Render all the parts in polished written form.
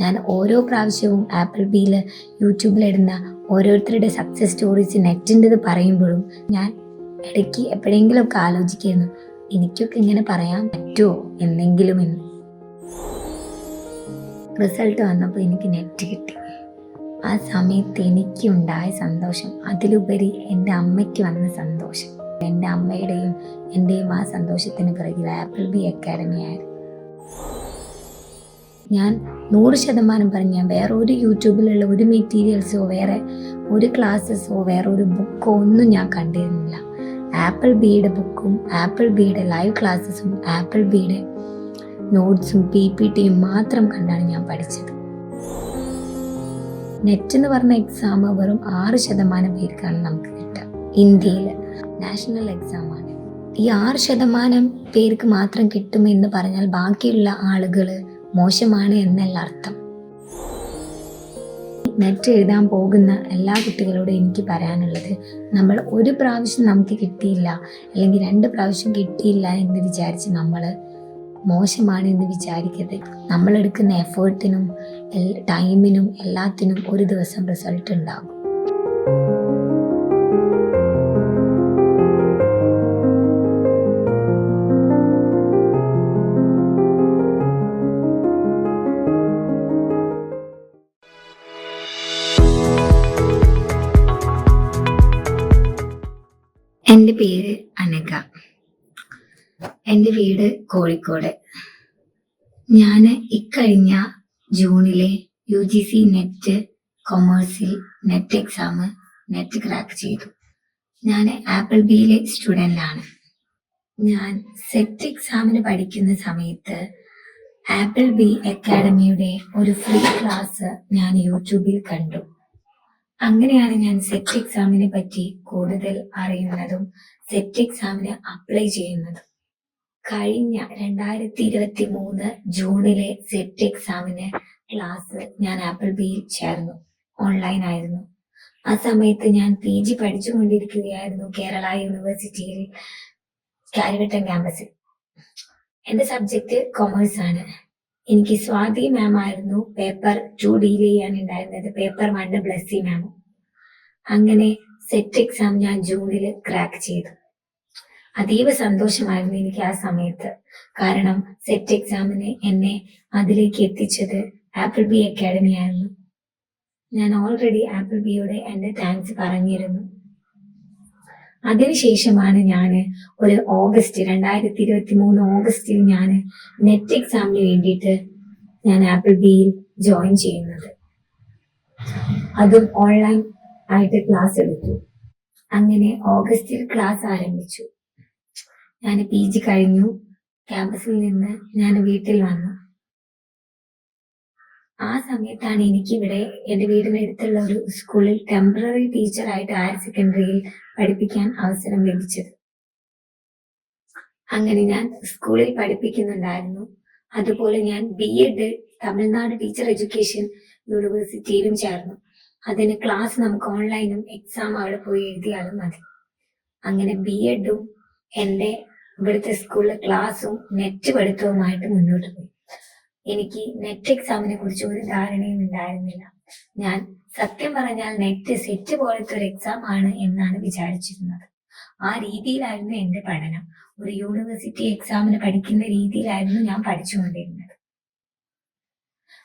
ഞാൻ ഓരോ പ്രാവശ്യവും ആപ്പിൾ ബിയിൽ യൂട്യൂബിലിടുന്ന ഓരോരുത്തരുടെ സക്സസ് സ്റ്റോറീസ് നെറ്റിൻ്റെത് പറയുമ്പോഴും ഞാൻ ഇടയ്ക്ക് എപ്പോഴെങ്കിലുമൊക്കെ ആലോചിക്കുന്നു, എനിക്കൊക്കെ ഇങ്ങനെ പറയാൻ പറ്റുമോ എന്തെങ്കിലും എന്ന്. റിസൾട്ട് വന്നപ്പോൾ എനിക്ക് നെറ്റ് കിട്ടി. ആ സമയത്ത് എനിക്കുണ്ടായ സന്തോഷം അതിലുപരി എൻ്റെ അമ്മയ്ക്ക് വന്ന സന്തോഷം, എൻ്റെ അമ്മയുടെയും എൻ്റെയും ആ സന്തോഷത്തിന് പിറകിൽ ആപ്പിൾ ബി അക്കാഡമി ആയിരുന്നു. ഞാൻ 100% പറഞ്ഞ വേറെ ഒരു യൂട്യൂബിലുള്ള ഒരു മെറ്റീരിയൽസോ വേറെ ഒരു ക്ലാസ്സസോ വേറെ ഒരു ബുക്കോ ഒന്നും ഞാൻ കണ്ടിരുന്നില്ല. ആപ്പിൾ ബിയുടെ ബുക്കും ആപ്പിൾ ബിയുടെ ലൈവ് ക്ലാസ്സസും ആപ്പിൾ ബിയുടെ നോട്ട്സും PPTയും മാത്രം കണ്ടാണ് ഞാൻ പഠിച്ചത്. നെറ്റ് എന്ന് പറഞ്ഞ എക്സാം വെറും 6% പേർക്കാണ് നമുക്ക് കിട്ടുക. ഇന്ത്യയിൽ നാഷണൽ എക്സാമാണ്. ഈ 6% പേർക്ക് മാത്രം കിട്ടുമെന്ന് പറഞ്ഞാൽ ബാക്കിയുള്ള ആളുകൾ മോശമാണ് എന്നല്ല അർത്ഥം. നെറ്റ് എഴുതാൻ പോകുന്ന എല്ലാ കുട്ടികളോടും എനിക്ക് പറയാനുള്ളത്, നമ്മൾ ഒരു പ്രാവശ്യം നമുക്ക് കിട്ടിയില്ല അല്ലെങ്കിൽ 2 പ്രാവശ്യം കിട്ടിയില്ല എന്ന് വിചാരിച്ച് നമ്മൾ മോശമാണ് എന്ന് വിചാരിക്കരുത്. നമ്മളെടുക്കുന്ന എഫേർട്ടിനും ടൈമിനും എല്ലാത്തിനും ഒരു ദിവസം റിസൾട്ട് ഉണ്ടാകും. എൻ്റെ പേര് അനഘ. എൻ്റെ വീട് കോഴിക്കോട്. ഞാൻ ഇക്കഴിഞ്ഞ ജൂണിലെ UGC നെറ്റ് കൊമേഴ്സിൽ നെറ്റ് എക്സാം നെറ്റ് ക്രാക്ക് ചെയ്തു. ഞാൻ ആപ്പിൾ ബിയിലെ സ്റ്റുഡൻ്റ് ആണ്. ഞാൻ സെറ്റ് എക്സാമിന് പഠിക്കുന്ന സമയത്ത് ആപ്പിൾ ബി അക്കാഡമിയുടെ ഒരു ഫ്രീ ക്ലാസ് ഞാൻ യൂട്യൂബിൽ കണ്ടു. അങ്ങനെയാണ് ഞാൻ സെറ്റ് എക്സാമിനെ പറ്റി കൂടുതൽ അറിയുന്നതും സെറ്റ് എക്സാമിന് അപ്ലൈ ചെയ്യുന്നതും. കഴിഞ്ഞ 2023 ജൂണിലെ സെറ്റ് എക്സാമിന് ക്ലാസ് ഞാൻ ആപ്പിൾ ബിയിൽ ചേർന്നു. ഓൺലൈൻ ആയിരുന്നു. ആ സമയത്ത് ഞാൻ PG പഠിച്ചുകൊണ്ടിരിക്കുകയായിരുന്നു കേരള യൂണിവേഴ്സിറ്റിയിൽ കാര്യവട്ടം ക്യാമ്പസിൽ. എൻ്റെ സബ്ജക്റ്റ് കൊമേഴ്സ് ആണ്. എനിക്ക് സ്വാതി മാം ആയിരുന്നു പേപ്പർ 2 ഡീൽ ചെയ്യാനുണ്ടായിരുന്നത്. പേപ്പർ 1 ബ്ലസ്സി മാമും. അങ്ങനെ സെറ്റ് എക്സാം ഞാൻ ജൂണിൽ ക്രാക്ക് ചെയ്തു. അതീവ സന്തോഷമായിരുന്നു എനിക്ക് ആ സമയത്ത്. കാരണം സെറ്റ് എക്സാമിന് എന്നെ അതിലേക്ക് എത്തിച്ചത് ആപ്പിൾ ബി അക്കാഡമി ആയിരുന്നു. ഞാൻ ഓൾറെഡി ആപ്പിൾ ബിയോട് എൻ്റെ താങ്ക്സ് പറഞ്ഞിരുന്നു. അതിനുശേഷമാണ് ഞാൻ ഒരു 2023 ഓഗസ്റ്റിൽ ഞാൻ നെറ്റ് എക്സാമിന് വേണ്ടിയിട്ട് ഞാൻ ആപ്പിൾ ബിയിൽ ജോയിൻ ചെയ്യുന്നത്. അതും ഓൺലൈൻ ആയിട്ട് ക്ലാസ് എടുത്തു. അങ്ങനെ ഓഗസ്റ്റിൽ ക്ലാസ് ആരംഭിച്ചു. ഞാൻ PG കഴിഞ്ഞു. ക്യാമ്പസിൽ നിന്ന് ഞാൻ വീട്ടിൽ വന്നു. ആ സമയത്താണ് എനിക്കിവിടെ എൻ്റെ വീടിനടുത്തുള്ള ഒരു സ്കൂളിൽ ടെമ്പററി ടീച്ചറായിട്ട് ഹയർ സെക്കൻഡറിയിൽ പഠിപ്പിക്കാൻ അവസരം ലഭിച്ചത്. അങ്ങനെ ഞാൻ സ്കൂളിൽ പഠിപ്പിക്കുന്നുണ്ടായിരുന്നു. അതുപോലെ ഞാൻ B.Ed തമിഴ്നാട് ടീച്ചർ എഡ്യൂക്കേഷൻ യൂണിവേഴ്സിറ്റിയിലും ചേർന്നു. അതിന് ക്ലാസ് നമുക്ക് ഓൺലൈനും എക്സാം അവിടെ പോയി എഴുതിയാലും മതി. അങ്ങനെ B.Edഉം എൻ്റെ ഇവിടുത്തെ സ്കൂളിലെ ക്ലാസ്സും നെറ്റ് പഠിത്തവുമായിട്ട് മുന്നോട്ട് പോയി. എനിക്ക് നെറ്റ് എക്സാമിനെ കുറിച്ച് ഒരു ധാരണയും ഉണ്ടായിരുന്നില്ല. ഞാൻ സത്യം പറഞ്ഞാൽ നെറ്റ് സെറ്റ് പോലത്തെ ഒരു എക്സാം ആണ് എന്നാണ് വിചാരിച്ചിരുന്നത്. ആ രീതിയിലായിരുന്നു എൻ്റെ പഠനം. ഒരു യൂണിവേഴ്സിറ്റി എക്സാമിന് പഠിക്കുന്ന രീതിയിലായിരുന്നു ഞാൻ പഠിച്ചുകൊണ്ടിരുന്നത്.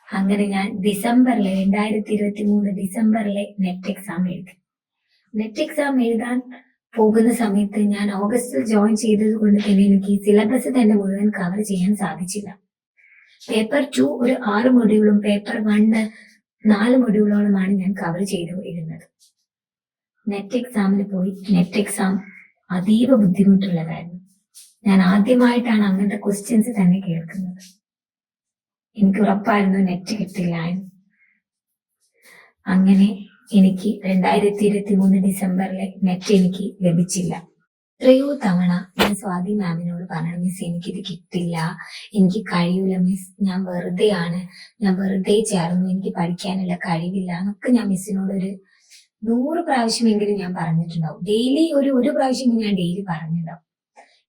അങ്ങനെ ഞാൻ 2023 ഡിസംബറിലെ നെറ്റ് എക്സാം എഴുതി. നെറ്റ് എക്സാം എഴുതാൻ പോകുന്ന സമയത്ത് ഞാൻ ഓഗസ്റ്റിൽ ജോയിൻ ചെയ്തത് കൊണ്ട് തന്നെ എനിക്ക് സിലബസ് തന്നെ മുഴുവൻ കവർ ചെയ്യാൻ സാധിച്ചില്ല. പേപ്പർ 2 ഒരു 6 മൊഡ്യൂളും പേപ്പർ 1 4 മൊഡ്യൂളോളമാണ് ഞാൻ കവർ ചെയ്തു ഇരുന്നത്. നെറ്റ് എക്സാമിന് പോയി. നെറ്റ് എക്സാം അതീവ ബുദ്ധിമുട്ടുള്ളതായിരുന്നു. ഞാൻ ആദ്യമായിട്ടാണ് അങ്ങനത്തെ ക്വസ്റ്റ്യൻസ് തന്നെ കേൾക്കുന്നത്. എനിക്ക് ഉറപ്പായിരുന്നു നെറ്റ് കിട്ടില്ല എന്ന്. അങ്ങനെ എനിക്ക് 2023 ഡിസംബറിലെ നെറ്റ് എനിക്ക് ലഭിച്ചില്ല. എത്രയോ തവണ ഞാൻ സ്വാതി മാമിനോട് പറഞ്ഞു, മിസ് എനിക്കിത് കിട്ടില്ല, എനിക്ക് കഴിയൂല മിസ്, ഞാൻ വെറുതെ ചേർന്നു, എനിക്ക് പഠിക്കാനുള്ള കഴിവില്ല എന്നൊക്കെ ഞാൻ മിസ്സിനോട് ഒരു 100 പ്രാവശ്യമെങ്കിലും ഞാൻ പറഞ്ഞിട്ടുണ്ടാവും. ഡെയിലി ഒരു പ്രാവശ്യം ഞാൻ ഡെയിലി പറഞ്ഞിട്ടുണ്ടാവും.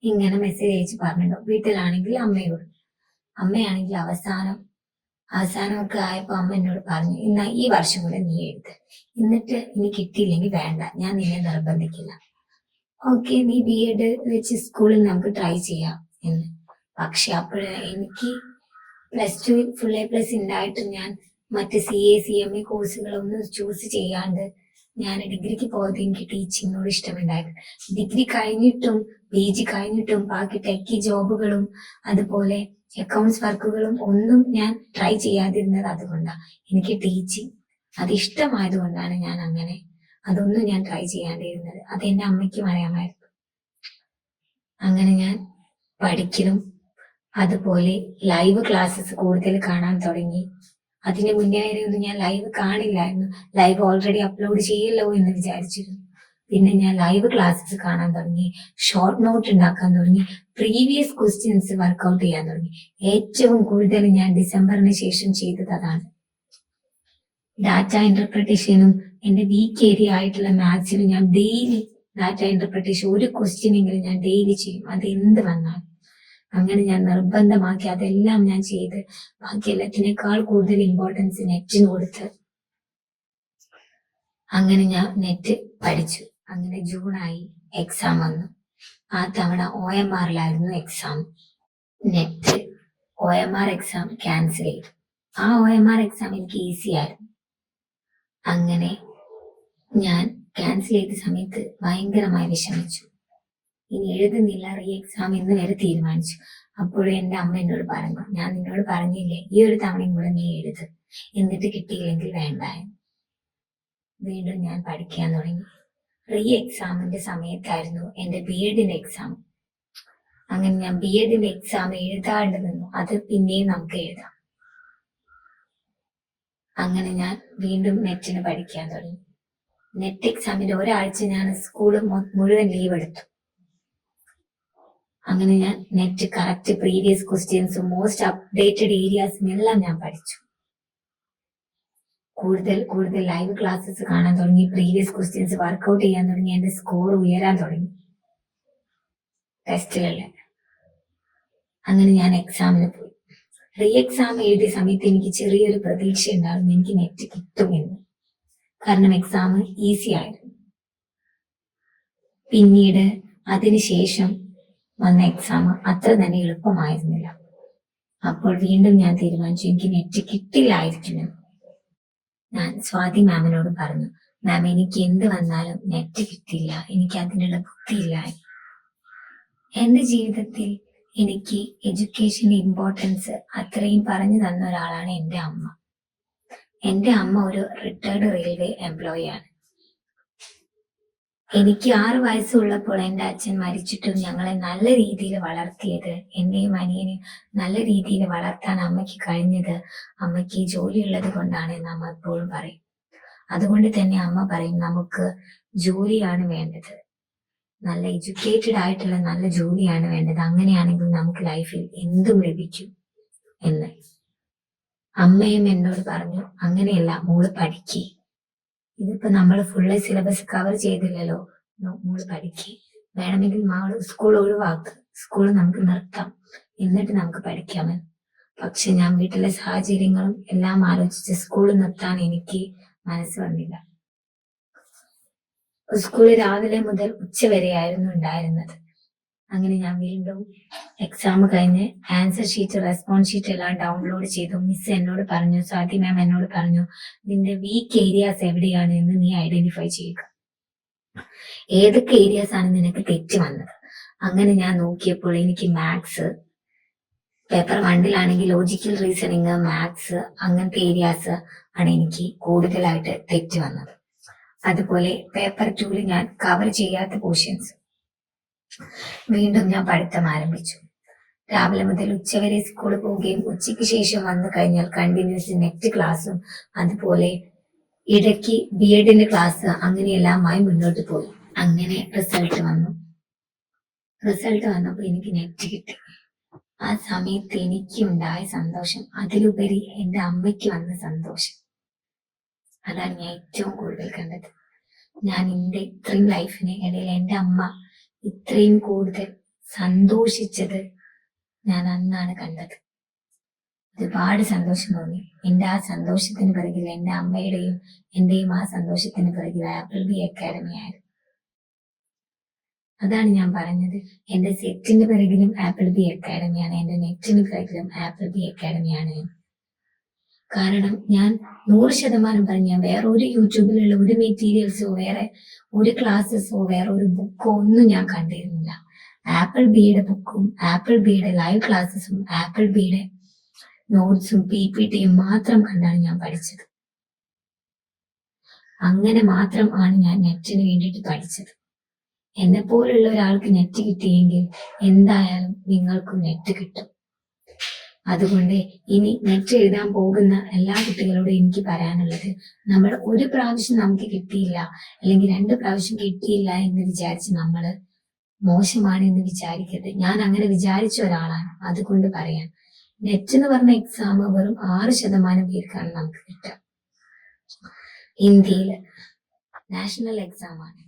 ഇങ്ങനെ മെസ്സേജ് അയച്ച് പറഞ്ഞിട്ടുണ്ടാവും. വീട്ടിലാണെങ്കിൽ അമ്മയാണെങ്കിൽ അവസാനം അവസാനമൊക്കെ ആയപ്പോ അമ്മ എന്നോട് പറഞ്ഞു, ഇന്നാ ഈ വർഷം കൂടെ നീ എഴുത്, എന്നിട്ട് ഇനി കിട്ടിയില്ലെങ്കിൽ വേണ്ട, ഞാൻ നിന്നെ നിർബന്ധിക്കില്ല. ഓക്കെ, നീ B.Ed വെച്ച് സ്കൂളിൽ നമുക്ക് ട്രൈ ചെയ്യാം എന്ന്. പക്ഷെ അപ്പോഴ് എനിക്ക് +2 ഫുൾ A+ ഉണ്ടായിട്ടും ഞാൻ മറ്റ് CA CMA കോഴ്സുകളൊന്നും ചൂസ് ചെയ്യാണ്ട് ഞാൻ ഡിഗ്രിക്ക് പോയത് എനിക്ക് ടീച്ചിങ്ങിനോട് ഇഷ്ടമുണ്ടായിരുന്നു. ഡിഗ്രി കഴിഞ്ഞിട്ടും PG കഴിഞ്ഞിട്ടും ബാക്കി ടെക്കി ജോബുകളും അതുപോലെ അക്കൗണ്ട്സ് വർക്കുകളും ഒന്നും ഞാൻ ട്രൈ ചെയ്യാതിരുന്നത് അതുകൊണ്ടാണ്. എനിക്ക് ടീച്ചിങ് അത് ഇഷ്ടമായതുകൊണ്ടാണ് ഞാൻ അങ്ങനെ അതൊന്നും ഞാൻ ട്രൈ ചെയ്യാണ്ടിരുന്നത്. അത് എന്റെ അമ്മയ്ക്കും അറിയാമായിരുന്നു. അങ്ങനെ ഞാൻ പഠിക്കലും അതുപോലെ ലൈവ് ക്ലാസ്സസ് കൂടുതൽ കാണാൻ തുടങ്ങി. അതിന് മുന്നേ ഒന്നും ഞാൻ ലൈവ് കാണില്ലായിരുന്നു. ലൈവ് ഓൾറെഡി അപ്ലോഡ് ചെയ്യല്ലോ എന്ന് വിചാരിച്ചിരുന്നു. പിന്നെ ഞാൻ ലൈവ് ക്ലാസ്സസ് കാണാൻ തുടങ്ങി, ഷോർട്ട് നോട്ട് ഉണ്ടാക്കാൻ തുടങ്ങി, പ്രീവിയസ് ക്വസ്റ്റ്യൻസ് വർക്ക്ഔട്ട് ചെയ്യാൻ തുടങ്ങി. ഏറ്റവും കൂടുതൽ ഞാൻ ഡിസംബറിന് ശേഷം ചെയ്തത് അതാണ്. ഡാറ്റ ഇന്റർപ്രിട്ടേഷനും എന്റെ വീക്ക് ഏരിയ ആയിട്ടുള്ള മാത്സിലും ഞാൻ ഡെയിലി ഡാറ്റ ഇന്റർപ്രിട്ടേഷൻ ഒരു ക്വസ്റ്റ്യനെങ്കിലും ഞാൻ ഡെയിലി ചെയ്യും, അത് എന്ത് വന്നാലും. അങ്ങനെ ഞാൻ നിർബന്ധമാക്കി അതെല്ലാം ഞാൻ ചെയ്ത് ബാക്കി എല്ലാത്തിനേക്കാൾ കൂടുതൽ ഇമ്പോർട്ടൻസ് നെറ്റിന് കൊടുത്ത് അങ്ങനെ ഞാൻ നെറ്റ് പഠിച്ചു. അങ്ങനെ ജൂണായി, എക്സാം വന്നു. ആ തവണ OMR exam. Net OMR exam cancel ചെയ്തു. ആ OMR എക്സാം എനിക്ക് ഈസി ആയിരുന്നു. അങ്ങനെ ഞാൻ ക്യാൻസൽ ചെയ്ത സമയത്ത് ഭയങ്കരമായി വിഷമിച്ചു. ഇനി എഴുതുന്നില്ല, റീ എക്സാം എന്ന് വരെ തീരുമാനിച്ചു. അപ്പോഴും എന്റെ അമ്മ എന്നോട് പറഞ്ഞു, ഞാൻ നിന്നോട് പറഞ്ഞില്ലേ ഈ ഒരു തവണയും കൂടെ നീ എഴുത്, എന്നിട്ട് കിട്ടിയില്ലെങ്കിൽ വേണ്ടായിരുന്നു. വീണ്ടും ഞാൻ പഠിക്കാൻ തുടങ്ങി. റീ എക്സാമിന്റെ സമയത്തായിരുന്നു എന്റെ B.Ed എക്സാം. അങ്ങനെ ഞാൻ B.Ed എക്സാം എഴുതാണ്ട് നിന്നു. അത് പിന്നെയും നമുക്ക് എഴുതാം. അങ്ങനെ ഞാൻ വീണ്ടും നെറ്റിന് പഠിക്കാൻ തുടങ്ങി. നെറ്റ് എക്സാമിന്റെ ഒരാഴ്ച ഞാൻ സ്കൂള് മുഴുവൻ ലീവ് എടുത്തു. അങ്ങനെ ഞാൻ നെറ്റ് കറക്റ്റ് പ്രീവിയസ് ക്വസ്റ്റ്യൻസും മോസ്റ്റ് അപ്ഡേറ്റഡ് ഏരിയാസും എല്ലാം ഞാൻ പഠിച്ചു. കൂടുതൽ ലൈവ് ക്ലാസ്സസ് കാണാൻ തുടങ്ങി, പ്രീവിയസ് ക്വസ്റ്റ്യൻസ് വർക്ക്ഔട്ട് ചെയ്യാൻ തുടങ്ങി. എന്റെ സ്കോർ ഉയരാൻ തുടങ്ങി ടെസ്റ്റുകളിൽ. അങ്ങനെ ഞാൻ എക്സാമിന് പോയി. റീ എക്സാം എഴുതിയ സമയത്ത് എനിക്ക് ചെറിയൊരു പ്രതീക്ഷ ഉണ്ടായിരുന്നു, എനിക്ക് നെറ്റ് കിട്ടുമെന്ന്. കാരണം എക്സാം ഈസി ആയിരുന്നു. പിന്നീട് അതിനുശേഷം വന്ന എക്സാം അത്ര തന്നെ എളുപ്പമായിരുന്നില്ല. അപ്പോൾ വീണ്ടും ഞാൻ തീരുമാനിച്ചു എനിക്ക് നെറ്റ് കിട്ടില്ലായിരിക്കുമെന്ന്. ഞാൻ സ്വാതി മാമിനോട് പറഞ്ഞു, മാം എനിക്ക് എന്ത് വന്നാലും നെറ്റ് കിട്ടില്ല, എനിക്ക് അതിനുള്ള ബുദ്ധിയില്ല. എന്റെ ജീവിതത്തിൽ എനിക്ക് എഡ്യൂക്കേഷന്റെ ഇമ്പോർട്ടൻസ് അത്രയും പറഞ്ഞു തന്ന ഒരാളാണ് എന്റെ അമ്മ. എന്റെ അമ്മ ഒരു റിട്ടയർഡ് റെയിൽവേ എംപ്ലോയി ആണ്. എനിക്ക് 6 വയസ്സുള്ളപ്പോൾ എന്റെ അച്ഛൻ മരിച്ചിട്ടും ഞങ്ങളെ നല്ല രീതിയിൽ വളർത്തിയത്, എന്നെയും അനിയനെയും നല്ല രീതിയിൽ വളർത്താൻ അമ്മയ്ക്ക് കഴിഞ്ഞത് അമ്മയ്ക്ക് ജോലിയുള്ളത് കൊണ്ടാണ് എന്ന് അമ്മ എപ്പോഴും പറയും. അതുകൊണ്ട് തന്നെ അമ്മ പറയും, നമുക്ക് ജോലിയാണ് വേണ്ടത്, നല്ല എഡ്യൂക്കേറ്റഡ് ആയിട്ടുള്ള നല്ല ജോലിയാണ് വേണ്ടത്, അങ്ങനെയാണെങ്കിൽ നമുക്ക് ലൈഫിൽ എന്തും ലഭിക്കും എന്ന്. അമ്മയും എന്നോട് പറഞ്ഞു, അങ്ങനെയല്ല മോള് പഠിക്ക്, ഇതിപ്പോ നമ്മൾ ഫുള്ള് സിലബസ് കവർ ചെയ്തില്ലല്ലോ, മോള് പഠിക്ക്, വേണമെങ്കിൽ മോള് സ്കൂൾ ഒഴിവാക്ക്, സ്കൂൾ നമുക്ക് നിർത്താം, എന്നിട്ട് നമുക്ക് പഠിക്കാമെന്ന്. പക്ഷെ ഞാൻ വീട്ടിലെ സാഹചര്യങ്ങളും എല്ലാം ആലോചിച്ച് സ്കൂൾ നിർത്താൻ എനിക്ക് മനസ്സ് വന്നില്ല. സ്കൂളിൽ രാവിലെ മുതൽ ഉച്ച വരെയായിരുന്നു ഉണ്ടായിരുന്നത്. അങ്ങനെ ഞാൻ വീണ്ടും എക്സാം കഴിഞ്ഞ് ആൻസർ ഷീറ്റ്, റെസ്പോൺസ് ഷീറ്റ് എല്ലാം ഡൗൺലോഡ് ചെയ്തു. മിസ് എന്നോട് പറഞ്ഞു, സ്വാതി മാം എന്നോട് പറഞ്ഞു, നിന്റെ വീക്ക് ഏരിയാസ് എവിടെയാണ് എന്ന് നീ ഐഡന്റിഫൈ ചെയ്യുക, ഏതൊക്കെ ഏരിയാസ് ആണ് നിനക്ക് തെറ്റ് വന്നത്. അങ്ങനെ ഞാൻ നോക്കിയപ്പോൾ എനിക്ക് maths, paper 1 logical reasoning, maths അങ്ങനത്തെ ഏരിയാസ് ആണ് എനിക്ക് കൂടുതലായിട്ട് തെറ്റ് വന്നത്. അതുപോലെ പേപ്പർ 2 ഞാൻ കവർ ചെയ്യാത്ത പോർഷൻസ്. വീണ്ടും ഞാൻ പഠിത്തം ആരംഭിച്ചു. രാവിലെ മുതൽ ഉച്ചവരെ സ്കൂളിൽ പോവുകയും ഉച്ചയ്ക്ക് ശേഷം വന്നു കഴിഞ്ഞാൽ കണ്ടിന്യൂസ് നെറ്റ് ക്ലാസ്സും അതുപോലെ ഇടയ്ക്ക് B.Ed ക്ലാസ്, അങ്ങനെയെല്ലാമായി മുന്നോട്ട് പോയി. അങ്ങനെ റിസൾട്ട് വന്നപ്പോൾ എനിക്ക് നെറ്റ് കിട്ടി. ആ സമയത്ത് എനിക്ക് ഉണ്ടായ സന്തോഷം അതിലുപരി എന്റെ അമ്മയ്ക്ക് വന്ന സന്തോഷം, അതാണ് ഞാൻ ഏറ്റവും കൂടുതൽ കണ്ടത്. ഞാൻ എന്റെ ഇത്രയും ലൈഫിന് ഇടയിൽ എന്റെ അമ്മ ഇത്രയും കൂടുതൽ സന്തോഷിച്ചത് ഞാൻ അന്നാണ് കണ്ടത്. ഒരുപാട് സന്തോഷം തോന്നി. എൻ്റെ ആ സന്തോഷത്തിന് പിറകിൽ എൻ്റെ അമ്മയുടെയും എന്റെയും ആ സന്തോഷത്തിന് പിറകിൽ ആപ്പിൾ ബി അക്കാഡമി ആയിരുന്നു. അതാണ് ഞാൻ പറഞ്ഞത്, എന്റെ സെറ്റിന്റെ പിറകിലും ആപ്പിൾ ബി അക്കാഡമിയാണ്, എന്റെ നെറ്റിന് പിറകിലും ആപ്പിൾ ബി അക്കാഡമിയാണ്. കാരണം ഞാൻ 100% പറഞ്ഞ വേറെ ഒരു യൂട്യൂബിലുള്ള ഒരു മെറ്റീരിയൽസോ വേറെ ഒരു ക്ലാസ്സസോ വേറെ ഒരു ബുക്കോ ഒന്നും ഞാൻ കണ്ടിരുന്നില്ല. ആപ്പിൾ ബിയുടെ ബുക്കും ആപ്പിൾ ബിയുടെ ലൈവ് ക്ലാസ്സസും ആപ്പിൾ ബിയുടെ നോട്ട്സും PPTയും മാത്രം കണ്ടാണ് ഞാൻ പഠിച്ചത്. അങ്ങനെ മാത്രമാണ് ഞാൻ നെറ്റിന് വേണ്ടിയിട്ട് പഠിച്ചത്. എന്നെ പോലുള്ള ഒരാൾക്ക് നെറ്റ് കിട്ടിയെങ്കിൽ എന്തായാലും നിങ്ങൾക്കും നെറ്റ് കിട്ടും. അതുകൊണ്ട് ഇനി നെറ്റ് എഴുതാൻ പോകുന്ന എല്ലാ കുട്ടികളോടും എനിക്ക് പറയാനുള്ളത്, നമ്മൾ ഒരു പ്രാവശ്യം നമുക്ക് കിട്ടിയില്ല അല്ലെങ്കിൽ 2 പ്രാവശ്യം കിട്ടിയില്ല എന്ന് വിചാരിച്ച് നമ്മൾ മോശമാണ് എന്ന് വിചാരിക്കരുത്. ഞാൻ അങ്ങനെ വിചാരിച്ച ഒരാളാണ്. അതുകൊണ്ട് പറയാൻ, നെറ്റ് എന്ന് പറഞ്ഞ എക്സാം വെറും 6% പേർക്കാണ് നമുക്ക് കിട്ടുക. ഇന്ത്യയില് നാഷണൽ എക്സാം ആണ്.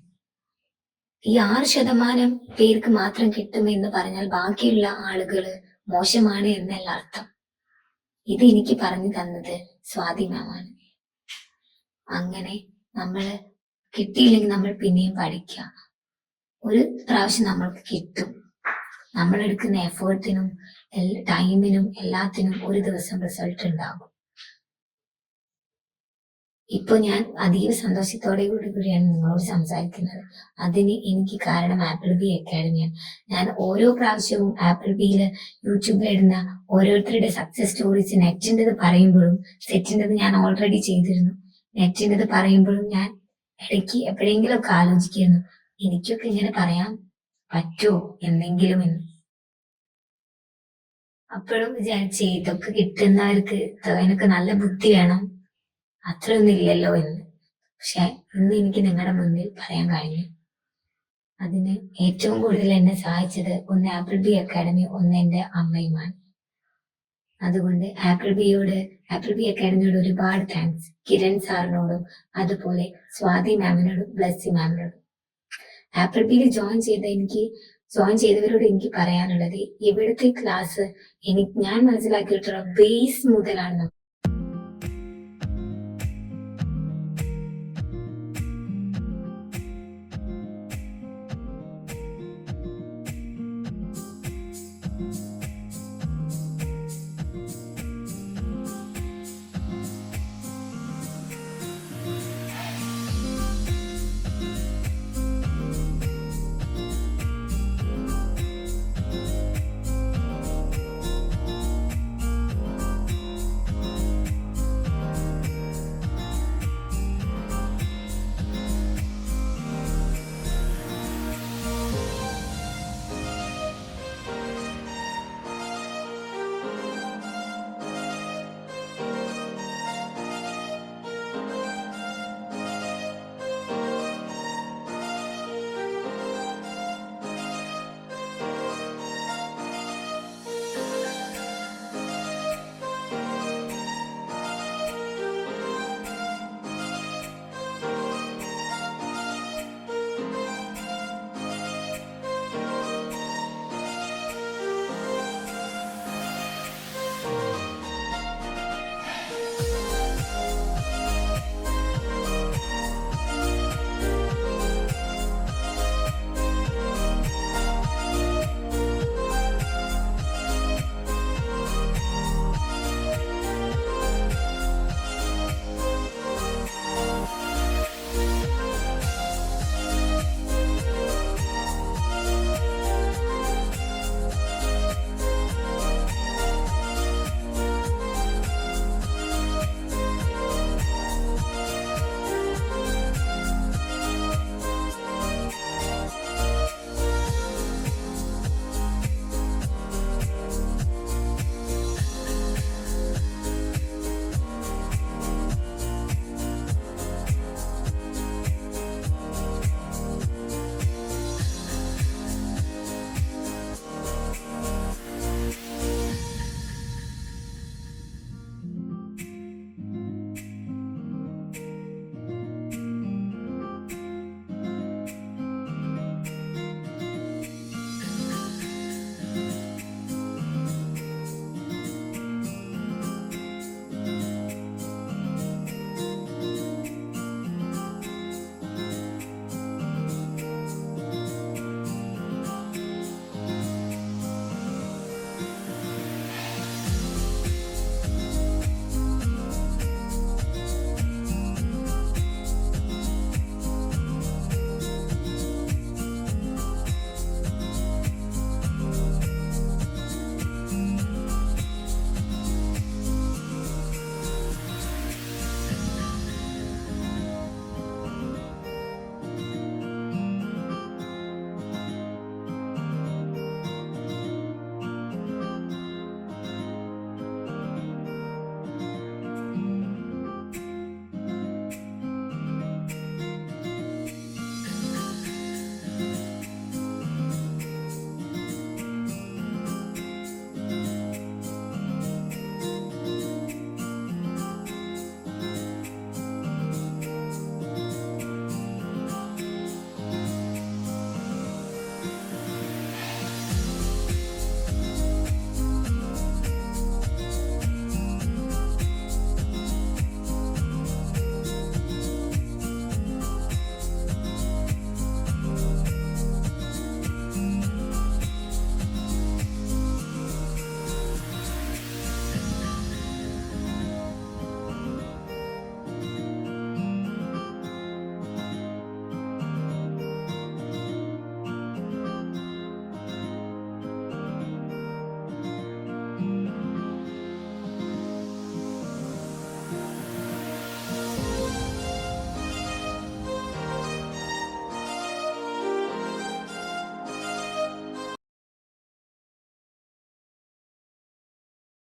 ഈ 6% പേർക്ക് മാത്രം കിട്ടുമെന്ന് പറഞ്ഞാൽ ബാക്കിയുള്ള ആളുകള് മോശമാണ് എന്നല്ല അർത്ഥം. ഇത് എനിക്ക് പറഞ്ഞു തന്നത് സ്വാതി മാമാണ്. അങ്ങനെ നമ്മള് കിട്ടിയില്ലെങ്കിൽ നമ്മൾ പിന്നെയും പഠിക്കുക. ഒരു പ്രാവശ്യം നമ്മൾക്ക് കിട്ടും. നമ്മളെടുക്കുന്ന എഫേർട്ടിനും ടൈമിനും എല്ലാത്തിനും ഒരു ദിവസം റിസൾട്ട് ഉണ്ടാകും. ഇപ്പൊ ഞാൻ അതീവ സന്തോഷത്തോടെ കൂടിയാണ് നിങ്ങളോട് സംസാരിക്കുന്നത്. അതിന് എനിക്ക് കാരണം ആപ്പിൾ ബി അക്കാഡമിയാണ്. ഞാൻ ഓരോ പ്രാവശ്യവും ആപ്പിൾ ബിയിൽ യൂട്യൂബിലിടുന്ന ഓരോരുത്തരുടെ സക്സസ് സ്റ്റോറീസ് നെറ്റിൻ്റെത് പറയുമ്പോഴും, സെറ്റിൻ്റെത് ഞാൻ ഓൾറെഡി ചെയ്തിരുന്നു, നെറ്റിൻ്റെത് പറയുമ്പോഴും ഞാൻ ഇടയ്ക്ക് എപ്പോഴെങ്കിലും ഒക്കെ ആലോചിക്കുന്നു, എനിക്കൊക്കെ ഇങ്ങനെ പറയാൻ പറ്റുമോ എന്തെങ്കിലും എന്ന്. അപ്പോഴും വിചാരിച്ചേ ഇതൊക്കെ കിട്ടുന്നവർക്ക് അതിനൊക്കെ നല്ല ബുദ്ധി വേണം, അത്രയൊന്നും ഇല്ലല്ലോ എന്ന്. പക്ഷെ ഇന്ന് എനിക്ക് നിങ്ങളുടെ മുന്നിൽ പറയാൻ കഴിഞ്ഞു. അതിന് ഏറ്റവും കൂടുതൽ എന്നെ സഹായിച്ചത് ഒന്ന് ആപ്പിൾ ബി അക്കാഡമി, ഒന്ന് എൻ്റെ അമ്മയുമാണ്. അതുകൊണ്ട് ആപ്പിൾ ബി അക്കാഡമിയോട് ഒരുപാട് താങ്ക്സ്. കിരൺ സാറിനോടും അതുപോലെ സ്വാതി മാമിനോടും ബ്ലസ്സി മാമിനോടും. ആപ്പിൾ ബിയിൽ ജോയിൻ ചെയ്തവരോട് എനിക്ക് പറയാനുള്ളത്, ഇവിടുത്തെ ക്ലാസ് ഞാൻ മനസ്സിലാക്കിയിട്ടുള്ള ബേസ് മുതലാണ്